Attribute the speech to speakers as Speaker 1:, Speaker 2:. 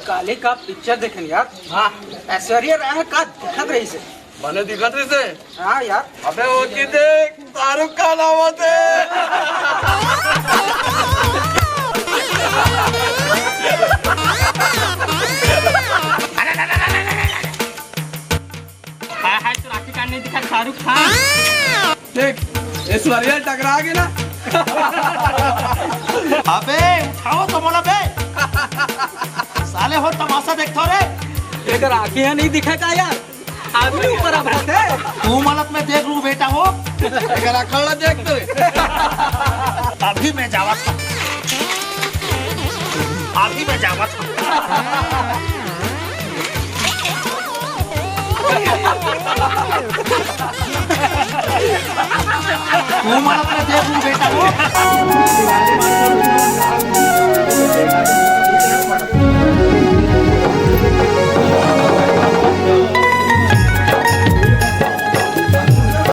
Speaker 1: काले का पिक्चर देखन यार। हाँ ऐश्वर्या राय का दिखत रही से
Speaker 2: मैंने दिखत रही से।
Speaker 1: हाँ यार
Speaker 2: अबे वो की देख शाहरुख खान आवत है।
Speaker 1: हाय तो राखी का नहीं दिखा शाहरुख खान।
Speaker 2: देख ऐश्वर्या टकरा गई ना।
Speaker 3: अबे उठाओ तो बोला बे साले हो तमाशा देखो रे।
Speaker 1: एक राखी है नहीं दिखा यार आदमी ऊपर अब है
Speaker 3: तू मलत में देख लू बेटा हो
Speaker 2: अगर अखड़ा देख तो
Speaker 3: अभी मैं जावा था अभी मैं जावा था तू मलत में देख लू बेटा हो